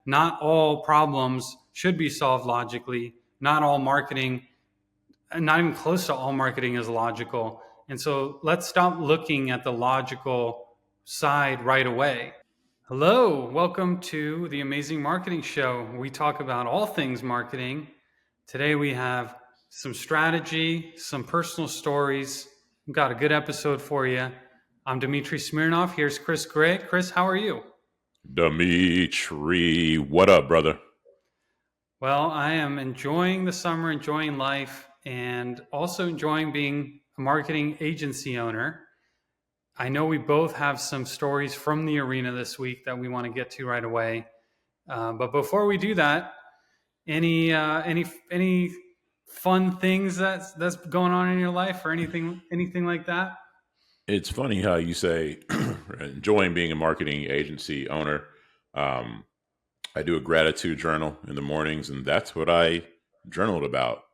not all problems should be solved logically. Not all marketing, not even close to all marketing is logical. And so let's stop looking at the logical side right away. Hello, welcome to the Amazing Marketing Show. We talk about all things marketing. Today we have some strategy, some personal stories. We've got a good episode for you. I'm Dmitri Smirnov. Here's Chris Gray. Chris, how are you? Dmitri, what up, brother? Well, I am enjoying the summer, enjoying life, and also enjoying being a marketing agency owner. I know we both have some stories from the arena this week that we want to get to right away. But before we do that, any fun things that's going on in your life or anything like that? It's funny how you say enjoying being a marketing agency owner. Um, I do a gratitude journal in the mornings, and that's what I journaled about.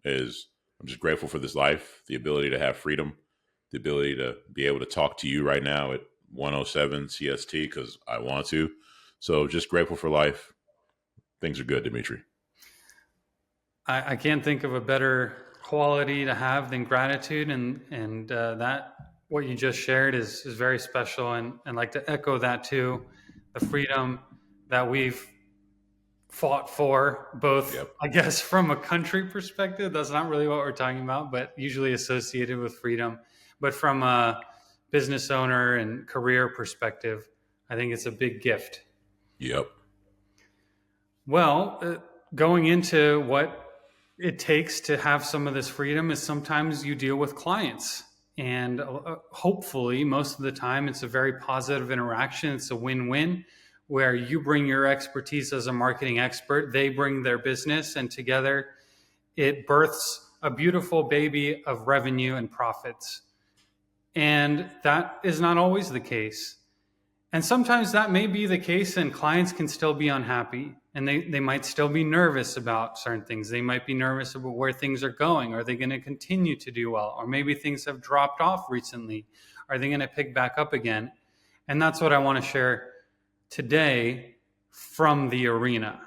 Is I'm just grateful for this life, the ability to have freedom, the ability to be able to talk to you right now at 107 CST because I want to. So just grateful for life. Things are good, Dimitri. I can't think of a better quality to have than gratitude, and that what you just shared is very special, and like to echo that too. The freedom that we've fought for, both, Yep. I guess, from a country perspective. That's not really what we're talking about, but usually associated with freedom. But from a business owner and career perspective, I think it's a big gift. Yep. Well, going into what it takes to have some of this freedom is sometimes you deal with clients. And hopefully, most of the time, it's a very positive interaction. It's a win-win where you bring your expertise as a marketing expert, they bring their business, and together it births a beautiful baby of revenue and profits. And that is not always the case. And sometimes that may be the case, and clients can still be unhappy, and they might still be nervous about certain things. They might be nervous about where things are going. Are they going to continue to do well? Or maybe things have dropped off recently. Are they going to pick back up again? And that's what I want to share today from the arena.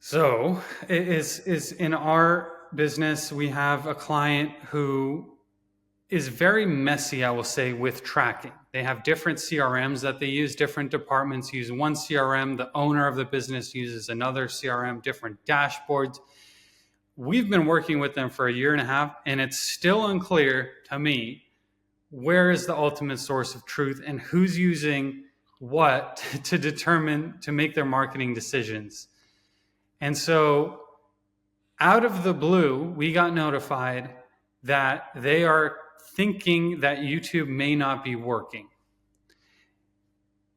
So is in our business, we have a client who is very messy, I will say, with tracking. They have different CRMs that they use. Different departments use one CRM. The owner of the business uses another CRM, different dashboards. We've been working with them for a year and a half, and it's still unclear to me where is the ultimate source of truth and who's using what to make their marketing decisions. And so out of the blue, we got notified that they are thinking that YouTube may not be working.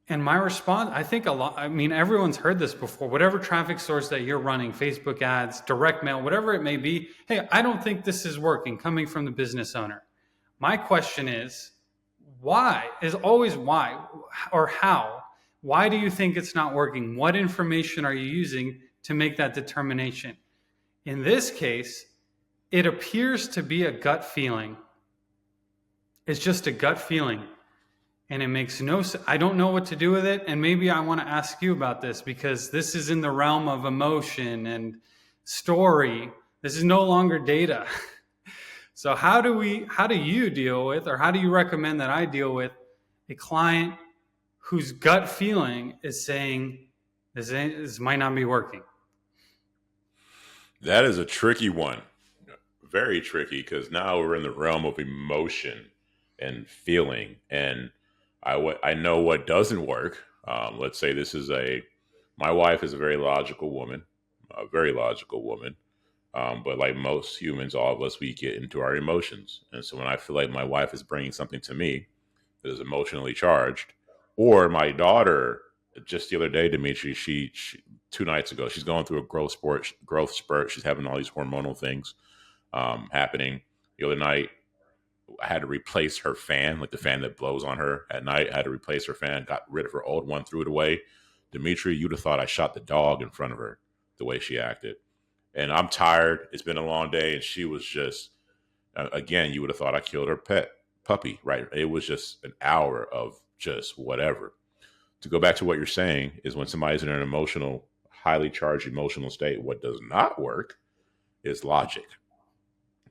And my response, I think everyone's heard this before. Whatever traffic source that you're running, Facebook ads, direct mail, whatever it may be, hey, I don't think this is working, coming from the business owner. My question is, why? Is always why or how? Why do you think it's not working? What information are you using to make that determination? In this case, it appears to be a gut feeling. It's just a gut feeling. And it makes no sense. I don't know what to do with it. And maybe I want to ask you about this because this is in the realm of emotion and story. This is no longer data. So how do you deal with, or how do you recommend that I deal with a client whose gut feeling is saying this might not be working? That is a tricky one. Very tricky because now we're in the realm of emotion and feeling. And I know what doesn't work. Let's say my wife is a very logical woman, but like most humans, all of us, we get into our emotions. And so when I feel like my wife is bringing something to me that is emotionally charged, or my daughter, just the other day, Dimitri, she 2 nights ago, she's going through a growth spurt. She's having all these hormonal things happening. The other night, I had to replace her fan, like the fan that blows on her at night. I had to replace her fan, got rid of her old one, threw it away. Dimitri, you'd have thought I shot the dog in front of her, the way she acted. And I'm tired. It's been a long day. And she was just, again, you would have thought I killed her pet puppy, right? It was just an hour of just whatever. to go back to what you're saying is when somebody's in an emotional, highly charged emotional state, what does not work is logic.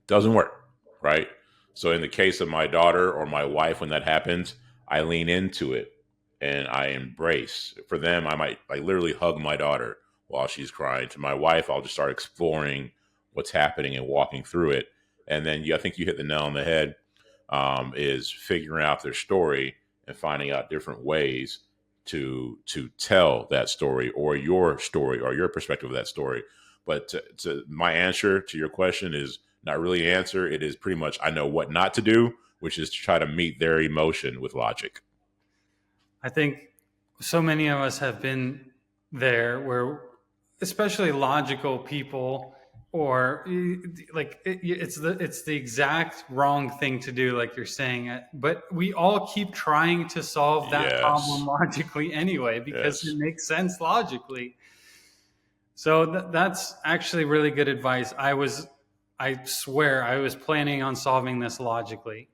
Doesn't work, right? So in the case of my daughter or my wife, when that happens, I lean into it and I embrace. For them, I might like literally hug my daughter while she's crying. To my wife, I'll just start exploring what's happening and walking through it. And then I think you hit the nail on the head. Is figuring out their story and finding out different ways to tell that story or your perspective of that story. But to my answer to your question is not really an answer. It is pretty much I know what not to do, which is to try to meet their emotion with logic. I think so many of us have been there where, especially logical people, or like it's the exact wrong thing to do, like you're saying, but we all keep trying to solve that problem Yes. logically anyway because it Yes. makes sense logically. So that's actually really good advice. I swear I was planning on solving this logically.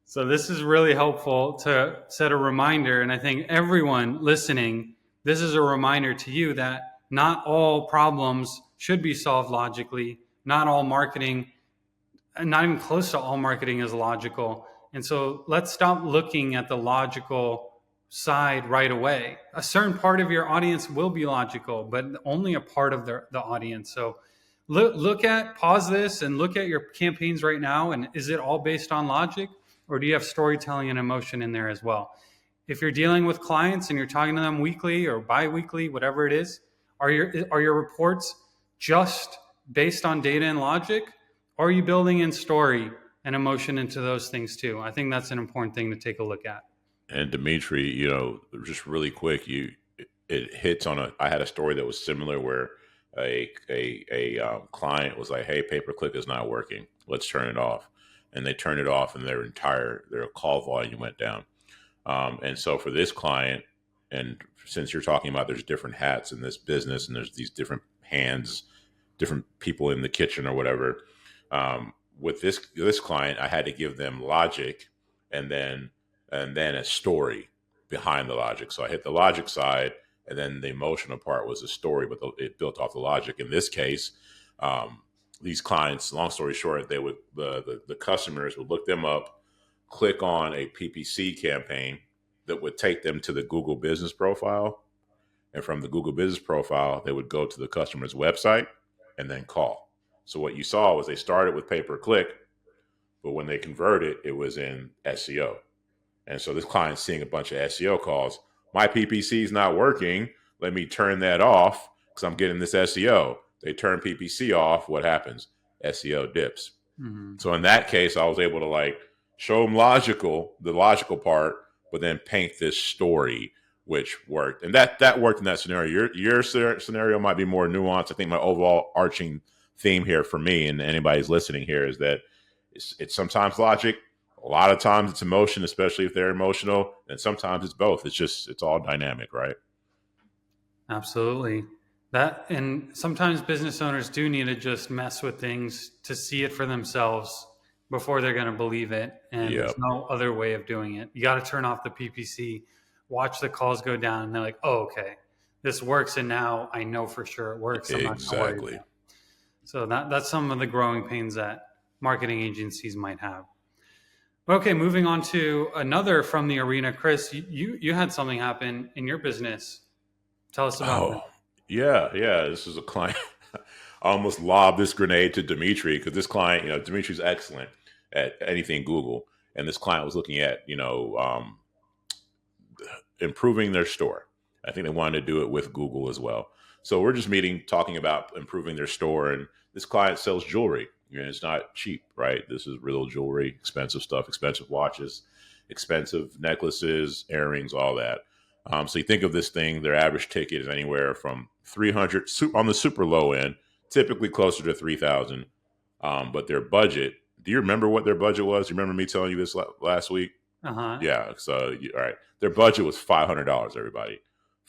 So this is really helpful to set a reminder. And I think everyone listening, this is a reminder to you that not all problems should be solved logically. Not all marketing, not even close to all marketing is logical. And so let's stop looking at the logical side right away. A certain part of your audience will be logical, but only a part of the audience. So pause this and look at your campaigns right now. And is it all based on logic? Or do you have storytelling and emotion in there as well? If you're dealing with clients and you're talking to them weekly or bi-weekly, whatever it is, are your reports just based on data and logic? Or are you building in story and emotion into those things too? I think that's an important thing to take a look at. And Dmitri, just really quick, it hits on I had a story that was similar where a client was like, "Hey, pay per click is not working. Let's turn it off." And they turned it off, and their call volume went down. And so for this client, and since you're talking about there's different hats in this business, and there's these different hands, different people in the kitchen or whatever. With this client, I had to give them logic, and then a story behind the logic. So I hit the logic side, and then the emotional part was the story, but it built off the logic. In this case, these clients, long story short, they would the customers would look them up, click on a PPC campaign that would take them to the Google Business Profile, and from the Google Business Profile, they would go to the customer's website and then call. So what you saw was they started with pay per click, but when they converted, it was in SEO. And so this client's seeing a bunch of SEO calls. My PPC is not working. Let me turn that off because I'm getting this SEO. They turn PPC off. What happens? SEO dips. Mm-hmm. So in that case, I was able to show them the logical part, but then paint this story, which worked. And that worked in that scenario. Your scenario might be more nuanced. I think my overall arching theme here for me and anybody's listening here is that it's sometimes logic. A lot of times it's emotion, especially if they're emotional, and sometimes it's both. It's all dynamic, right? Absolutely. And sometimes business owners do need to just mess with things to see it for themselves before they're going to believe it. And Yep. there's no other way of doing it. You got to turn off the PPC, watch the calls go down, and they're like, "Oh, okay, this works." And now I know for sure it works. I'm not gonna worry Exactly. about it. So that's some of the growing pains that marketing agencies might have. Okay, moving on to another from the arena. Chris, you had something happen in your business. Tell us about that. Oh, yeah. This is a client. I almost lobbed this grenade to Dmitri because this client, Dimitri's excellent at anything Google. And this client was looking at, improving their store. I think they wanted to do it with Google as well. So we're just meeting, talking about improving their store. And this client sells jewelry. It's not cheap, right? This is real jewelry, expensive stuff, expensive watches, expensive necklaces, earrings, all that. So you think of this thing, their average ticket is anywhere from 300 on the super low end, typically closer to 3,000. But their budget, do you remember what their budget was? You remember me telling you this last week? Uh-huh. Yeah. So, all right. Their budget was $500, everybody.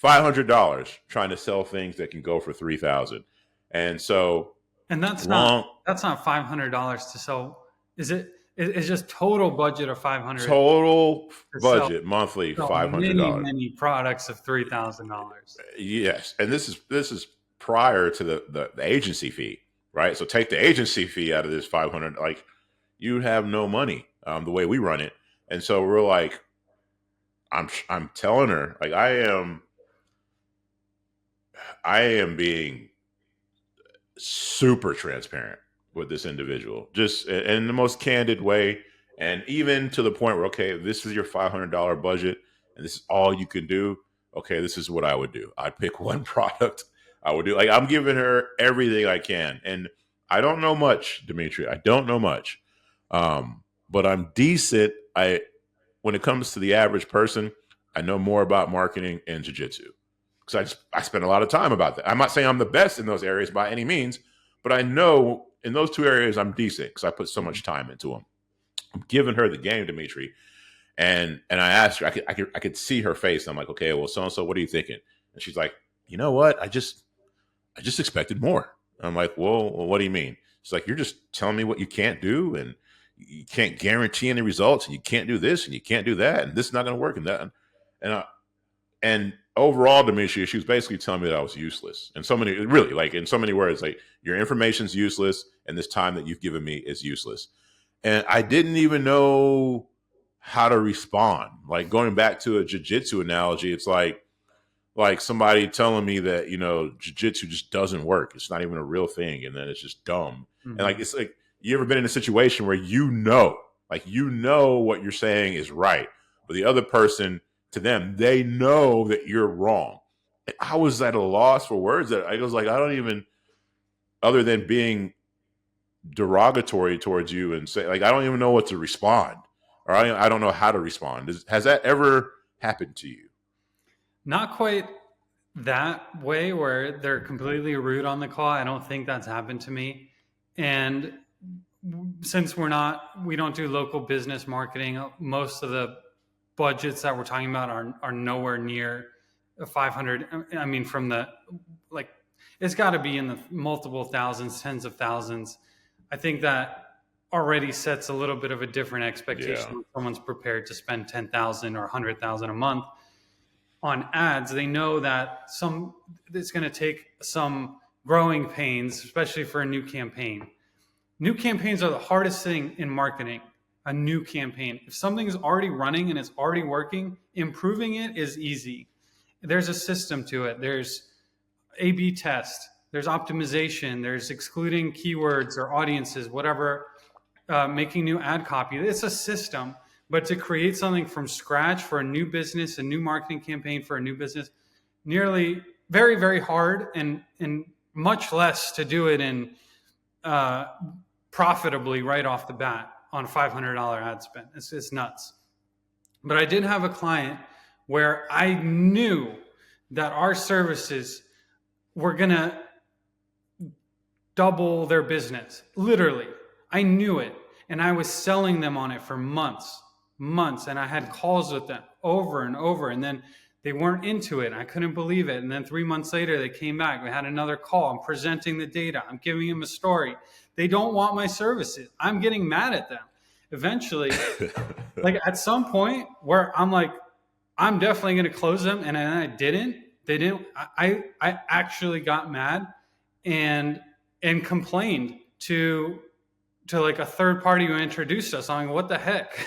$500 trying to sell things that can go for 3,000. And so And that's not $500 to sell. Is it? It's just total budget of 500 Total to budget monthly sell $500. many products of $3,000. Yes, and this is prior to the agency fee, right? So take the agency fee out of this 500, like you have no money the way we run it, and so we're like, I'm telling her like I am being super transparent with this individual, just in the most candid way. And even to the point where, okay, this is your $500 budget and this is all you can do. Okay, this is what I would do. I'd pick one product. I would do, like, I'm giving her everything I can. And I don't know much, Dmitri. I don't know much. But I'm decent. When it comes to the average person, I know more about marketing and jiu-jitsu because I spend a lot of time about that. I'm not saying I'm the best in those areas by any means, but I know in those two areas I'm decent because I put so much time into them. I'm giving her the game, Dimitri, and I asked her. I could see her face. I'm like, okay, well, so and so, what are you thinking? And she's like, you know what? I just expected more. I'm like, well, what do you mean? She's like, you're just telling me what you can't do, and you can't guarantee any results, and you can't do this, and you can't do that, and this is not going to work, and that, and overall, Demetria, she was basically telling me that I was useless. And so many, really, like in so many words, like your information's useless, and this time that you've given me is useless. And I didn't even know how to respond. Like going back to a jiu-jitsu analogy, it's like somebody telling me that jiu-jitsu just doesn't work. It's not even a real thing, and then it's just dumb. And like it's like you ever been in a situation where what you're saying is right, but the other person, to them, they know that you're wrong. And I was at a loss for words. That I was like, I don't even, other than being derogatory towards you and say, like, I don't even know what to respond, or I don't know how to respond. Has that ever happened to you? Not quite that way where they're completely rude on the call. I don't think that's happened to me. And since we don't do local business marketing, most of the budgets that we're talking about are nowhere near 500. I mean, from the, like, it's got to be in the multiple thousands, tens of thousands. I think that already sets a little bit of a different expectation. Yeah. When someone's prepared to spend 10,000 or 100,000 a month on ads. They know that it's going to take some growing pains, especially for a new campaign. New campaigns are the hardest thing in marketing. A new campaign, if something is already running and it's already working, improving it is easy. There's a system to it. There's A/B test, there's optimization, there's excluding keywords or audiences, whatever, making new ad copy. It's a system. But to create something from scratch for a new business, a new marketing campaign for a new business, nearly very, very hard, and much less to do it in profitably right off the bat on $500 ad spend. It's nuts. But I did have a client where I knew that our services were going to double their business. Literally, I knew it. And I was selling them on it for months. And I had calls with them over and over. And then they weren't into it. I couldn't believe it. And then 3 months later, they came back. We had another call. I'm presenting the data. I'm giving them a story. They don't want my services. I'm getting mad at them. Eventually, like at some point where I'm like, I'm definitely going to close them. And then I didn't. They didn't. I actually got mad and complained to like a third party who introduced us. I'm like, what the heck?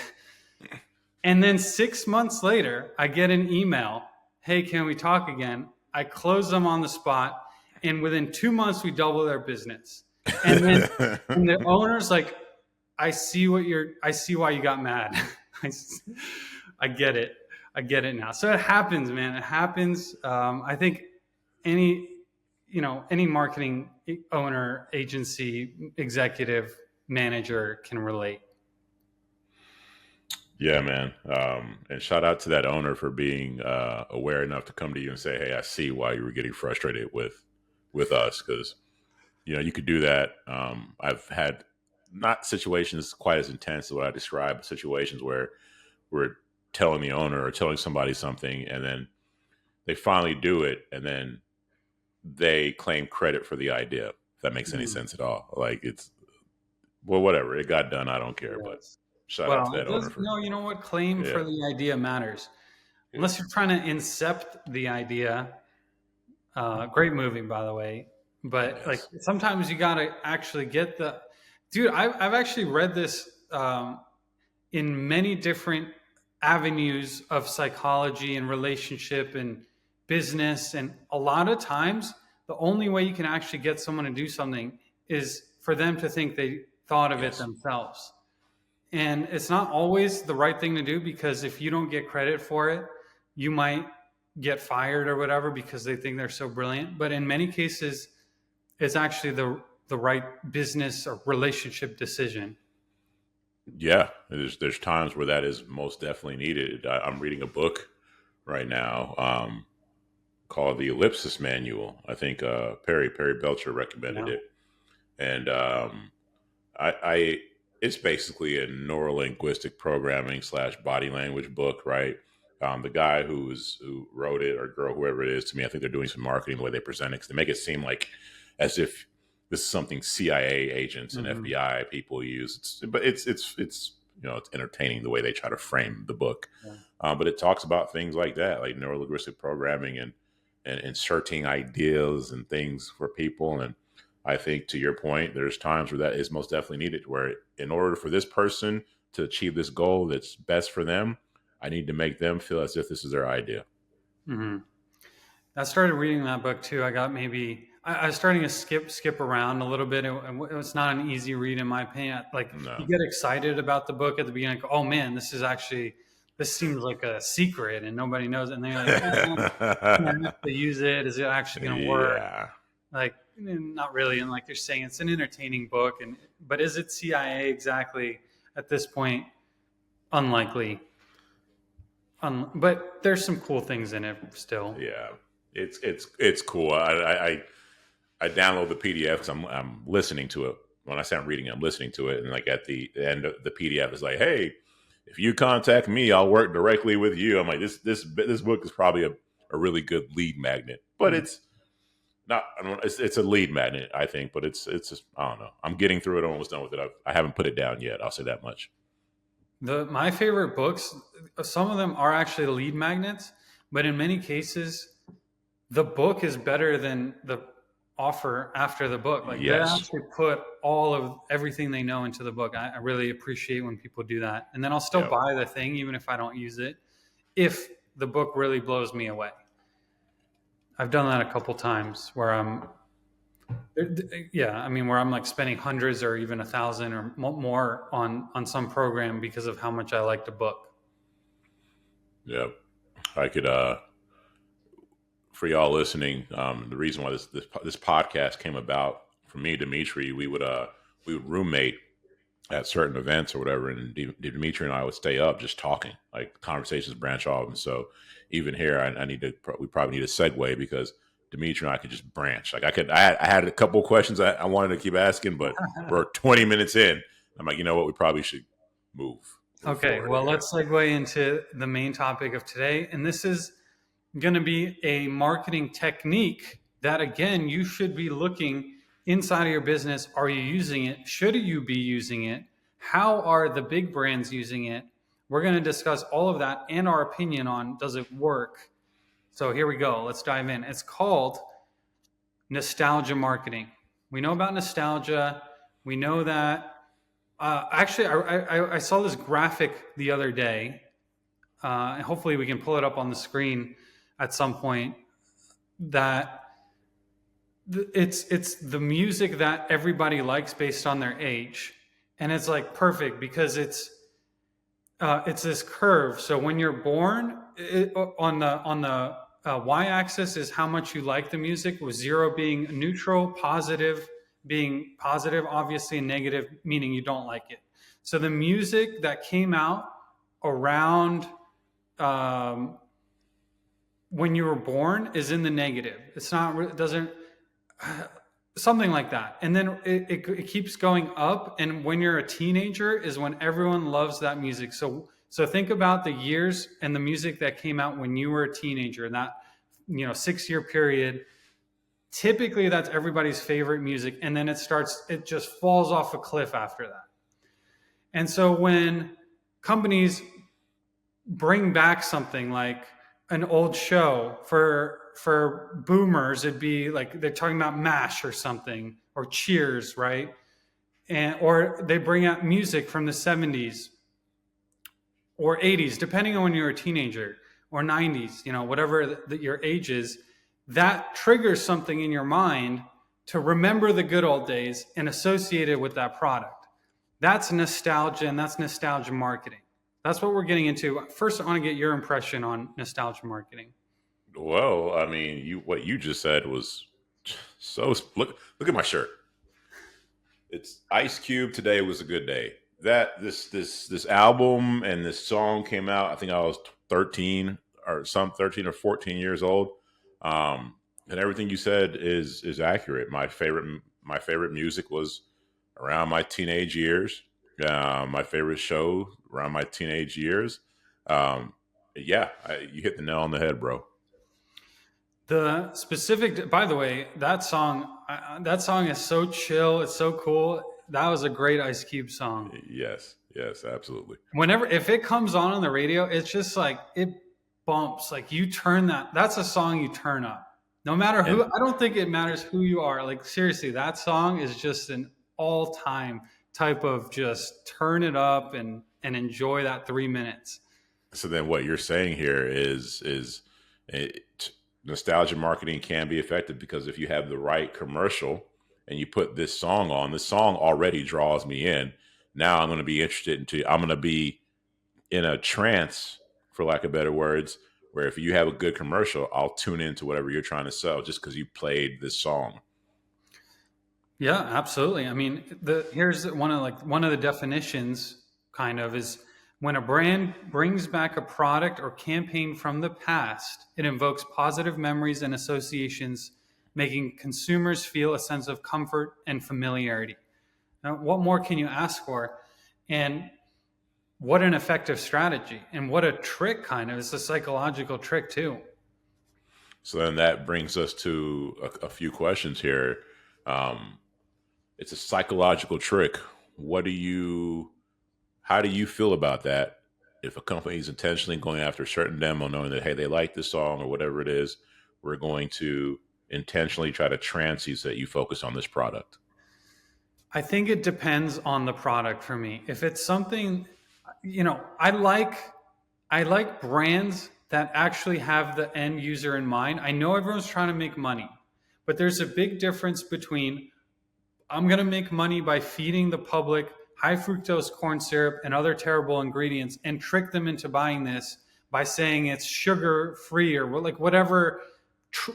And then 6 months later, I get an email. Hey, can we talk again? I close them on the spot. And within 2 months, we double their business. And then and the owner's like, I see why you got mad. I get it. I get it now. So it happens, man. It happens. I think any marketing owner, agency, executive, manager can relate. Yeah, man. And shout out to that owner for being aware enough to come to you and say, "Hey, I see why you were getting frustrated with us." Because you could do that. I've had not situations quite as intense as what I described, but situations where we're telling the owner or telling somebody something, and then they finally do it, and then they claim credit for the idea. If that makes any sense at all. Like, it's, well, whatever. It got done. I don't care. But Shout out to Well, that it owner does. for No, you know what? Claim yeah, for the idea matters. yeah, Unless you're trying to incept the idea. Great movie, by the way. But like yes, sometimes you got to actually get the. Dude, I've actually read this in many different avenues of psychology and relationship and business. And a lot of times, the only way you can actually get someone to do something is for them to think they thought of it yes, themselves. And it's not always the right thing to do because if you don't get credit for it, you might get fired or whatever because they think they're so brilliant. But in many cases, it's actually the right business or relationship decision. yeah. There's times where that is most definitely needed. I'm reading a book right now called The Ellipsis Manual. I think Perry Belcher recommended Yeah. it, and I it's basically a neurolinguistic programming slash body language book, right? The guy who wrote it, or girl, whoever it is, to me, I think they're doing some marketing the way they present it, 'cause they make it seem like as if this is something CIA agents and Hmm. FBI people use. But it's it's entertaining the way they try to frame the book. Yeah. But it talks about things like that, like neurolinguistic programming and inserting ideas and things for people. And I think to your point, there's times where that is most definitely needed, where in order for this person to achieve this goal that's best for them, I need to make them feel as if this is their idea. Hmm. I started reading that book too. I got maybe I was starting to skip around a little bit. It was not an easy read in my opinion. Like you No. get excited about the book at the beginning, like, oh man, this seems like a secret and nobody knows. And then you're like, can I actually use it? Is it actually going to work? Yeah. Like, not really. And like you're saying, it's an entertaining book, but is it CIA exactly at this point? Unlikely. But there's some cool things in it still. Yeah. It's cool. I download the PDF because I'm listening to it. When I say I'm reading it, I'm listening to it, and like at the end of the PDF is like, hey, if you contact me, I'll work directly with you. I'm like, this book is probably a really good lead magnet, but Mm. it's not. I don't. It's a lead magnet, I think, but it's just, I don't know. I'm getting through it. I'm almost done with it. I haven't put it down yet. I'll say that much. My favorite books, some of them are actually lead magnets, but in many cases, the book is better than the offer after the book. Like they Yes. actually put all of everything they know into the book. I really appreciate when people do that. And then I'll still Yep. buy the thing even if I don't use it, if the book really blows me away. I've done that a couple times where yeah, I mean, where I'm like spending hundreds or even 1,000 or more on some program because of how much I like the book. Yep. I could. For y'all listening, the reason why this podcast came about for me, Dmitri, we would roommate at certain events or whatever, and Dimitri and I would stay up just talking, like conversations branch off. And so even here, I need to we probably need a segue because Dimitri and I could just branch. Like I had a couple of questions I wanted to keep asking, but we're 20 minutes in. I'm like, you know what, we probably should move Okay, forward well, here. let's segue into the main topic of today. And this is going to be a marketing technique that, again, you should be looking inside of your business. Are you using it? Should you be using it? How are the big brands using it? We're going to discuss all of that and our opinion on does it work. So here we go. Let's dive in. It's called nostalgia marketing. We know about nostalgia. We know that. Actually, I saw this graphic the other day, and hopefully we can pull it up on the screen at some point. That it's the music that everybody likes based on their age, and it's like perfect because it's this curve. So when you're born, on the y-axis is how much you like the music, with 0 being neutral, positive being positive, obviously, and negative meaning you don't like it. So the music that came out around when you were born is in the negative. It's not. It doesn't. Something like that, and then it keeps going up, and when you're a teenager is when everyone loves that music. So think about the years and the music that came out when you were a teenager, and that 6-year period. Typically that's everybody's favorite music, and then it just falls off a cliff after that. And so when companies bring back something like an old show for boomers. It'd be like they're talking about MASH or something, or Cheers, right? And or they bring out music from the 70s or 80s, depending on when you're a teenager, or 90s, whatever your age is. That triggers something in your mind to remember the good old days and associate it with that product. That's nostalgia, and that's nostalgia marketing. That's what we're getting into. First, I want to get your impression on nostalgia marketing. Well, I mean, what you just said was so. Look at my shirt. It's Ice Cube. Today was a good day. This album and this song came out. I think I was 13 or 14 years old. And everything you said is accurate. My favorite music was around my teenage years. My favorite show around my teenage years. Yeah, you hit the nail on the head, bro. The specific, by the way, that song is so chill. It's so cool. That was a great Ice Cube song. Yes, absolutely. If it comes on the radio, it's just like it bumps. Like you turn that's a song you turn up. No matter who, I don't think it matters who you are. Like seriously, that song is just an all-time type of just turn it up and enjoy that 3 minutes. So then what you're saying here is nostalgia marketing can be effective because if you have the right commercial and you put this song on, the song already draws me in. Now I'm going to be I'm going to be in a trance, for lack of better words, where if you have a good commercial, I'll tune into whatever you're trying to sell just because you played this song. Yeah, absolutely. I mean, here's one of the definitions kind of is when a brand brings back a product or campaign from the past, it invokes positive memories and associations, making consumers feel a sense of comfort and familiarity. Now, what more can you ask for? And what an effective strategy, and what a trick, kind of. It's a psychological trick too. So then that brings us to a few questions here. It's a psychological trick. How do you feel about that? If a company is intentionally going after a certain demo, knowing that, hey, they like this song or whatever it is, we're going to intentionally try to trance you so that you focus on this product. I think it depends on the product for me. If it's something, I like brands that actually have the end user in mind. I know everyone's trying to make money, but there's a big difference between I'm going to make money by feeding the public high fructose corn syrup and other terrible ingredients and trick them into buying this by saying it's sugar free or like whatever,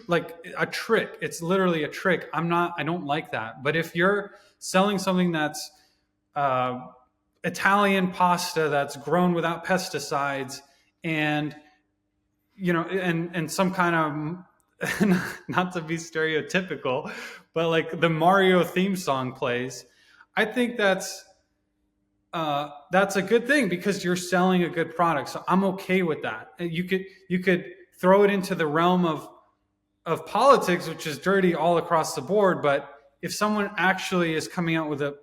like a trick. It's literally a trick. I don't like that. But if you're selling something that's Italian pasta that's grown without pesticides and, and some kind of, not to be stereotypical, but like the Mario theme song plays, I think that's a good thing because you're selling a good product. So I'm okay with that. You could throw it into the realm of politics, which is dirty all across the board. But if someone actually is coming out with a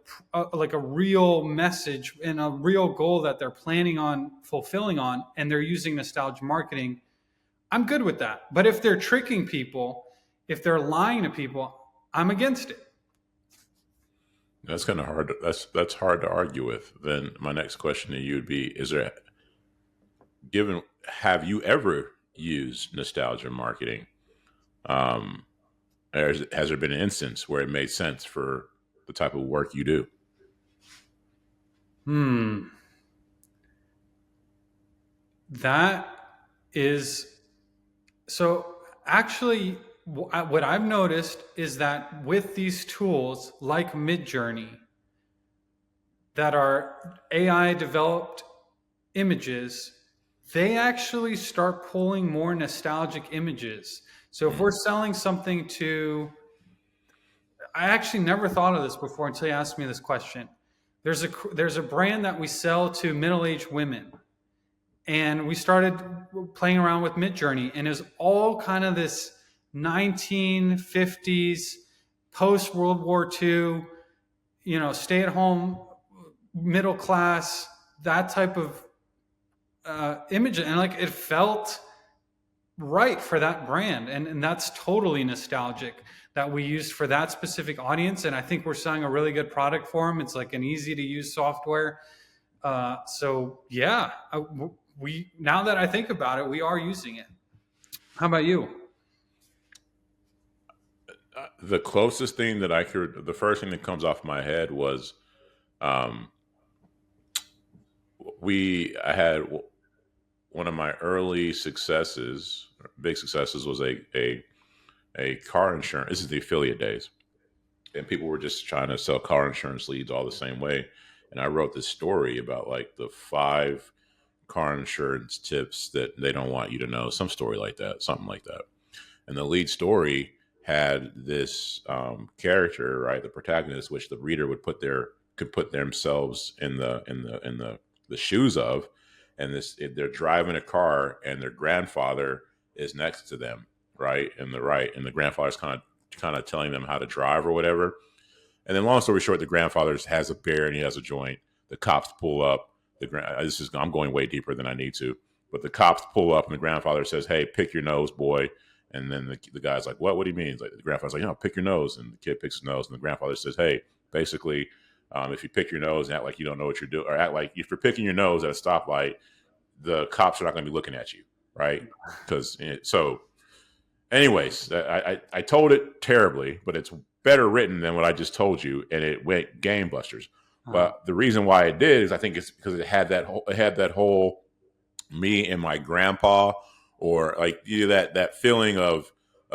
real message and a real goal that they're planning on fulfilling on, and they're using nostalgia marketing, I'm good with that. But if they're tricking people, if they're lying to people, I'm against it. That's kind of hard. That's hard to argue with. Then my next question to you would be: have you ever used nostalgia marketing? Has there been an instance where it made sense for the type of work you do? That is so. Actually, what I've noticed is that with these tools like Midjourney that are AI developed images, they actually start pulling more nostalgic images. So if we're selling something I actually never thought of this before until you asked me this question. There's a brand that we sell to middle-aged women. And we started playing around with Midjourney, and it was all kind of this 1950s, post World War II, stay at home, middle class, that type of image, and like it felt right for that brand, and that's totally nostalgic that we used for that specific audience. And I think we're selling a really good product for them. It's like an easy to use software. So yeah, we, now that I think about it, we are using it. How about you? The closest thing that I could, the first thing that comes off my head was um, I had one of my early successes, big successes, was a car insurance. This is the affiliate days, and people were just trying to sell car insurance leads all the same way. And I wrote this story about like the 5 car insurance tips that they don't want you to know, some story like that, something like that. And the lead story had this character, right, the protagonist, which the reader could put themselves in the shoes of, and they're driving a car, and their grandfather is next to them, right, and the grandfather's kind of telling them how to drive or whatever. And then, long story short, the grandfather has a bear and he has a joint. The cops pull up. I'm going way deeper than I need to, but the cops pull up, and the grandfather says, "Hey, pick your nose, boy." And then the guy's like, "What? What do you mean?" He's like, the grandfather's like, pick your nose." And the kid picks his nose, and the grandfather says, "Hey, basically, if you pick your nose and act like you don't know what you're doing, or act like if you're picking your nose at a stoplight, the cops are not going to be looking at you, right?" Because so, anyways, I told it terribly, but it's better written than what I just told you, and it went gangbusters. But the reason why it did is I think it's because it had that whole me and my grandpa, or like that feeling of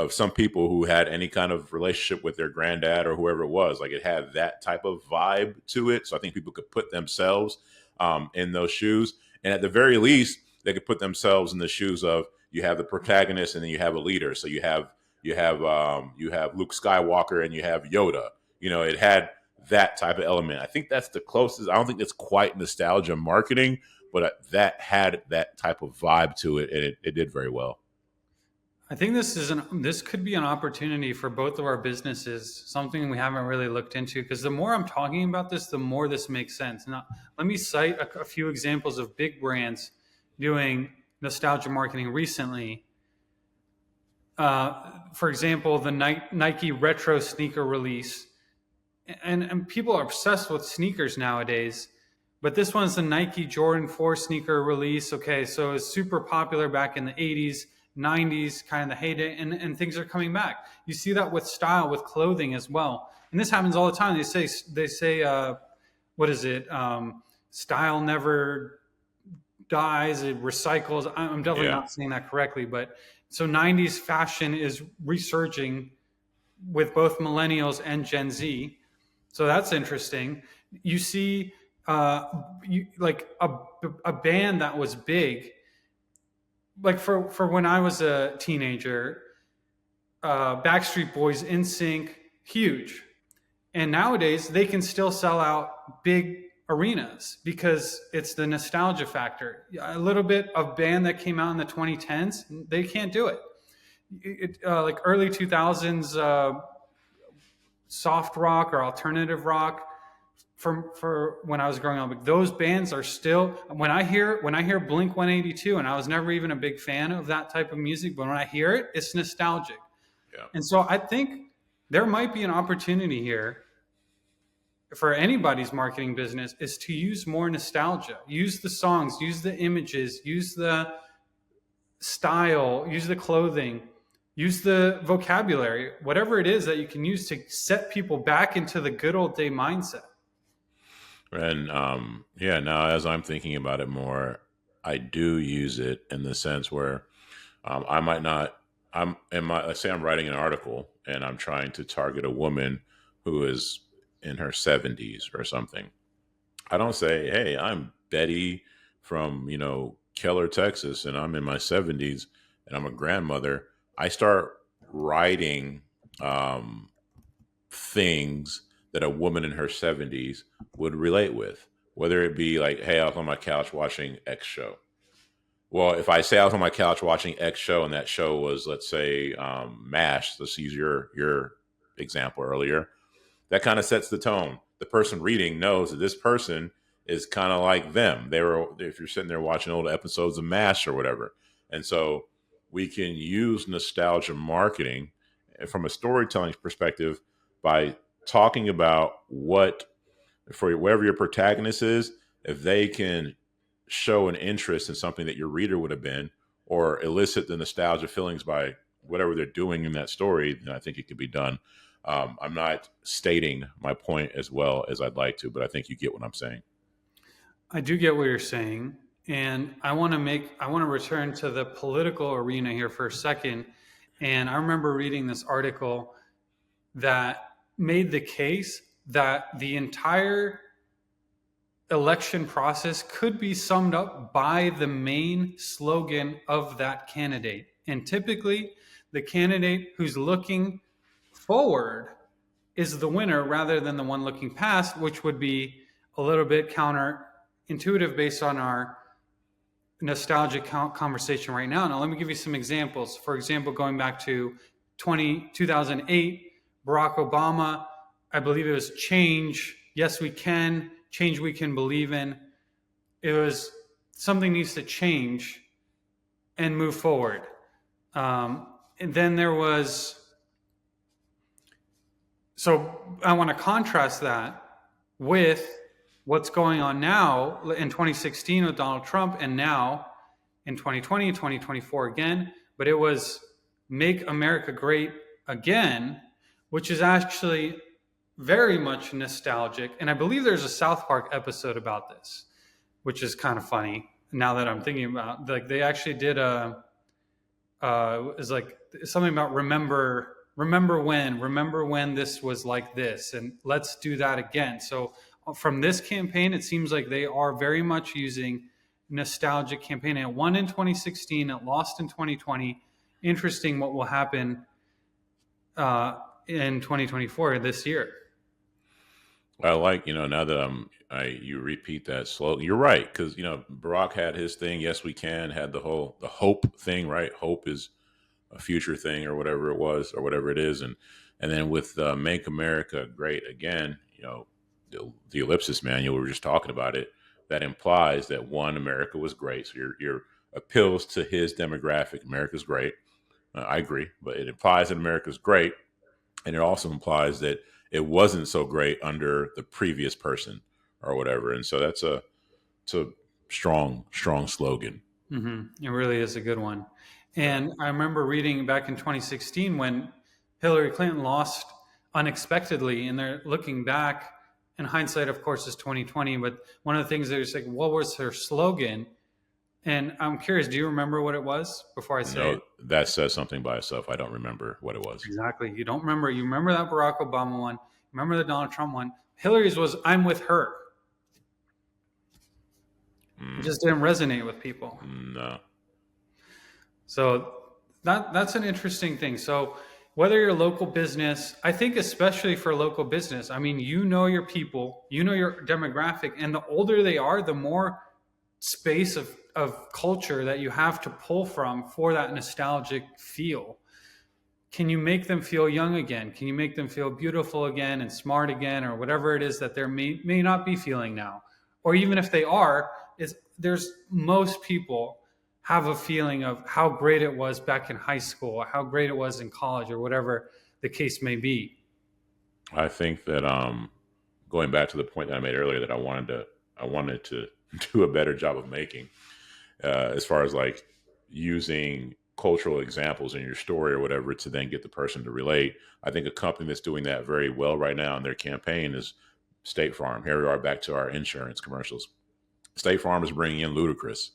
some people who had any kind of relationship with their granddad or whoever it was. Like, it had that type of vibe to it. So I think people could put themselves in those shoes, and at the very least, they could put themselves in the shoes of, you have the protagonist and then you have a leader. So you have Luke Skywalker and you have Yoda. It had that type of element. I think that's the closest. I don't think it's quite nostalgia marketing, but that had that type of vibe to it, and it did very well. I think this could be an opportunity for both of our businesses, something we haven't really looked into, because the more I'm talking about this, the more this makes sense. Now, let me cite a few examples of big brands doing nostalgia marketing recently. For example, the Nike retro sneaker release, and people are obsessed with sneakers nowadays. But this one's the Nike Jordan 4 sneaker release. Okay, so it's super popular back in the 80s, 90s, kind of the heyday, and things are coming back. You see that with style, with clothing as well. And this happens all the time. They say, what is it? Style never dies, it recycles. I'm definitely Yeah. not saying that correctly, but so 90s fashion is resurging with both millennials and Gen Z. So that's interesting. You see, like a band that was big, like for when I was a teenager, Backstreet Boys, NSYNC, huge. And nowadays they can still sell out big arenas because it's the nostalgia factor. A little bit of band that came out in the 2010s, they can't do it. Like early 2000s soft rock or alternative rock, for when I was growing up, those bands are still, when I hear Blink 182, and I was never even a big fan of that type of music, but when I hear it, it's nostalgic. Yeah. And so I think there might be an opportunity here for anybody's marketing business, is to use more nostalgia, use the songs, use the images, use the style, use the clothing, use the vocabulary, whatever it is that you can use to set people back into the good old day mindset. And yeah, now as I'm thinking about it more, I do use it in the sense where I might not. Let's say I'm writing an article and I'm trying to target a woman who is in her 70s or something. I don't say, "Hey, I'm Betty from Keller, Texas, and I'm in my 70s and I'm a grandmother." I start writing um, things that a woman in her 70s would relate with, whether it be like, "Hey, I was on my couch watching X show." Well, if I say I was on my couch watching X show and that show was, let's say, MASH, let's use your example earlier, that kind of sets the tone. The person reading knows that this person is kind of like them. They were, if you're sitting there watching old episodes of MASH or whatever. And so we can use nostalgia marketing from a storytelling perspective by talking about what, for wherever your protagonist is, if they can show an interest in something that your reader would have been, or elicit the nostalgia feelings by whatever they're doing in that story, then I think it could be done. I'm not stating my point as well as I'd like to, but I think you get what I'm saying. I do get what you're saying. And I want to return to the political arena here for a second. And I remember reading this article that made the case that the entire election process could be summed up by the main slogan of that candidate. And typically, the candidate who's looking forward is the winner rather than the one looking past, which would be a little bit counterintuitive based on our nostalgic conversation right now. Now, let me give you some examples. For example, going back to 2008, Barack Obama, I believe it was change. Yes, we can. Change we can believe in. It was something needs to change and move forward. And then there was, so I want to contrast that with what's going on now in 2016 with Donald Trump and now in 2020 and 2024 again. But it was Make America Great Again, which is actually very much nostalgic. And I believe there's a South Park episode about this, which is kind of funny now that I'm thinking about. Like they actually did is like something about remember when this was like this, and let's do that again. So from this campaign, it seems like they are very much using nostalgic campaign. It won in 2016, it lost in 2020. Interesting what will happen in 2024 this year. I like, now that you repeat that slowly. You're right, because Barack had his thing. Yes, we can. Had the hope thing, right? Hope is a future thing, or whatever it was, or whatever it is, and then with Make America Great Again, the ellipsis manual, we were just talking about it. That implies that one, America was great. So your appeals to his demographic, America's great. I agree, but it implies that America's great, and it also implies that it wasn't so great under the previous person or whatever. And so it's a strong slogan. Mm-hmm. It really is a good one. And I remember reading back in 2016 when Hillary Clinton lost unexpectedly, and they're looking back, in hindsight, of course, is 2020. But one of the things they were saying, what was her slogan? And I'm curious, do you remember what it was before I say it? That says something by itself. I don't remember what it was. Exactly. You don't remember. You remember that Barack Obama one. Remember the Donald Trump one. Hillary's was I'm with her. It just didn't resonate with people. No. So that's an interesting thing. So whether you're a local business, I think especially for local business, I mean, you know your people, you know your demographic, and the older they are, the more space of culture that you have to pull from for that nostalgic feel. Can you make them feel young again? Can you make them feel beautiful again and smart again, or whatever it is that they may not be feeling now? Or even if they are, there's most people have a feeling of how great it was back in high school, how great it was in college, or whatever the case may be. I think that going back to the point that I made earlier, that I wanted to do a better job of making, as far as like using cultural examples in your story or whatever to then get the person to relate. I think a company that's doing that very well right now in their campaign is State Farm. Here we are back to our insurance commercials. State Farm is bringing in Ludacris.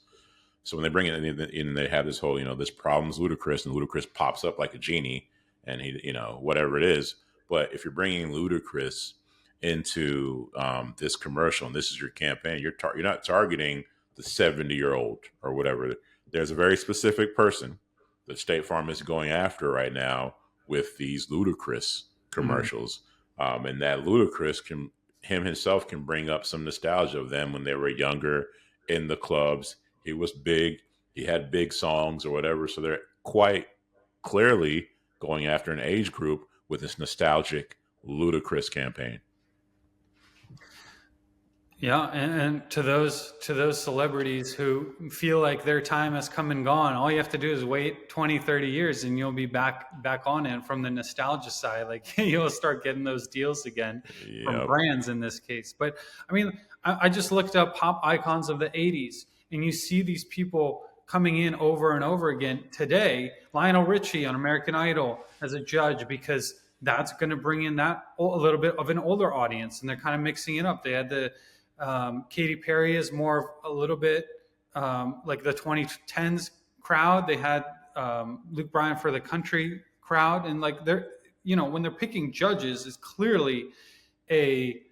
So when they bring it in, they have this whole, this problem's Ludacris, and Ludacris pops up like a genie, and he, whatever it is. But if you're bringing Ludacris into this commercial, and this is your campaign, you're not targeting the 70-year-old or whatever. There's a very specific person that State Farm is going after right now with these Ludacris commercials, and that Ludacris himself can bring up some nostalgia of them when they were younger in the clubs. He was big. He had big songs or whatever. So they're quite clearly going after an age group with this nostalgic Ludacris campaign. Yeah, and to those celebrities who feel like their time has come and gone, all you have to do is wait 20, 30 years and you'll be back on it from the nostalgia side. Like you'll start getting those deals again from Yep. brands in this case. But I mean, I just looked up pop icons of the 80s and you see these people coming in over and over again today. Lionel Richie on American Idol as a judge because that's going to bring in that a little bit of an older audience and they're kind of mixing it up. They had the Katy Perry is more of a little bit like the 2010s crowd. They had Luke Bryan for the country crowd, and like they're when they're picking judges, is clearly a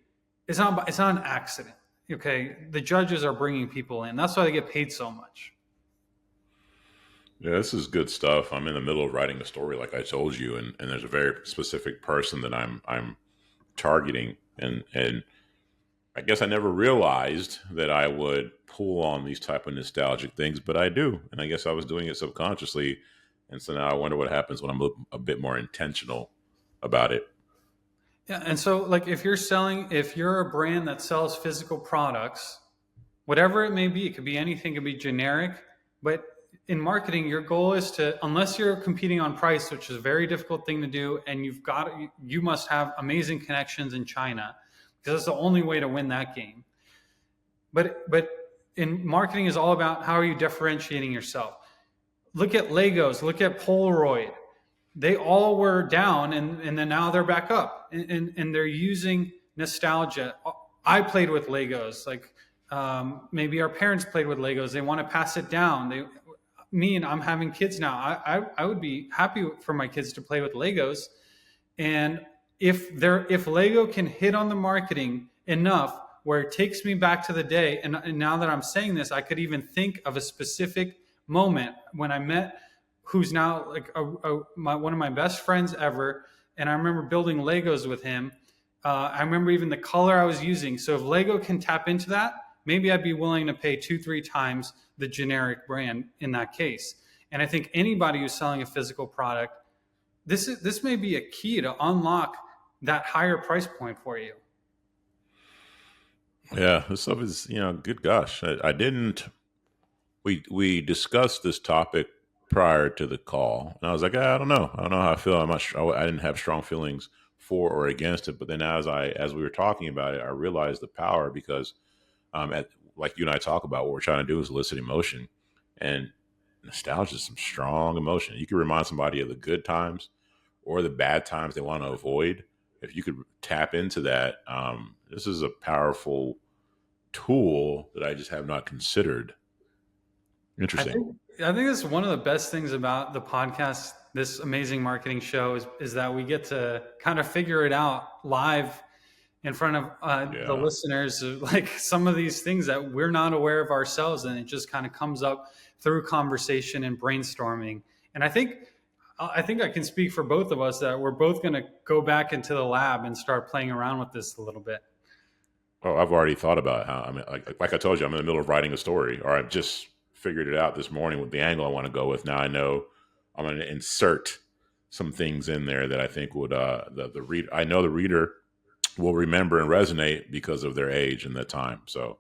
it's not an accident. Okay, the judges are bringing people in. That's why they get paid so much. Yeah, this is good stuff. I'm in the middle of writing a story, like I told you, and there's a very specific person that I'm targeting, and I guess I never realized that I would pull on these type of nostalgic things, but I do, and I guess I was doing it subconsciously, and so now I wonder what happens when I'm a bit more intentional about it. Yeah, and so like if you're a brand that sells physical products, whatever it may be, it could be anything, it could be generic, but in marketing, your goal is to, unless you're competing on price, which is a very difficult thing to do, and you must have amazing connections in China because that's the only way to win that game. But in marketing is all about how are you differentiating yourself. Look at Legos, look at Polaroid. They all were down and then now they're back up and they're using nostalgia. I played with Legos, like maybe our parents played with Legos. They want to pass it down. I'm having kids now. I would be happy for my kids to play with Legos. And if Lego can hit on the marketing enough where it takes me back to the day, and now that I'm saying this, I could even think of a specific moment when I met who's now like one of my best friends ever, and I remember building Legos with him. I remember even the color I was using. So if Lego can tap into that, maybe I'd be willing to pay 2-3 times the generic brand in that case. And I think anybody who's selling a physical product, this may be a key to unlock that higher price point for you. Yeah, this stuff is, good gosh. I didn't, we discussed this topic prior to the call, and I was like, I don't know. I don't know how I feel. I didn't have strong feelings for or against it. But then as we were talking about it, I realized the power because, like you and I talk about, what we're trying to do is elicit emotion, and nostalgia is some strong emotion. You can remind somebody of the good times or the bad times they want to avoid. If you could tap into that, this is a powerful tool that I just have not considered. I Interesting. think I think that's one of the best things about the podcast, this amazing marketing show, is that we get to kind of figure it out live in front of the Yeah. listeners, like some of these things that we're not aware of ourselves, and it just kind of comes up through conversation and brainstorming. And I think I can speak for both of us that we're both going to go back into the lab and start playing around with this a little bit. Oh, I've already thought about how. I mean, like I told you, I'm in the middle of writing a story, or I've just figured it out this morning with the angle I want to go with. Now I know I'm going to insert some things in there that I think would the reader. I know the reader will remember and resonate because of their age and the time. So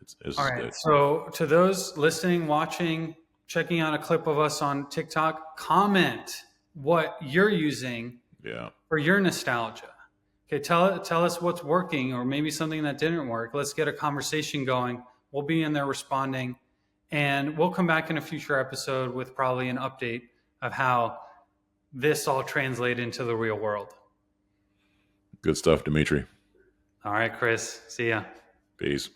this All is right. good. So to those listening, watching, checking out a clip of us on TikTok, comment what you're using Yeah. for your nostalgia. Okay, tell us what's working or maybe something that didn't work. Let's get a conversation going. We'll be in there responding, and we'll come back in a future episode with probably an update of how this all translated into the real world. Good stuff, Dmitri. All right, Chris. See ya. Peace.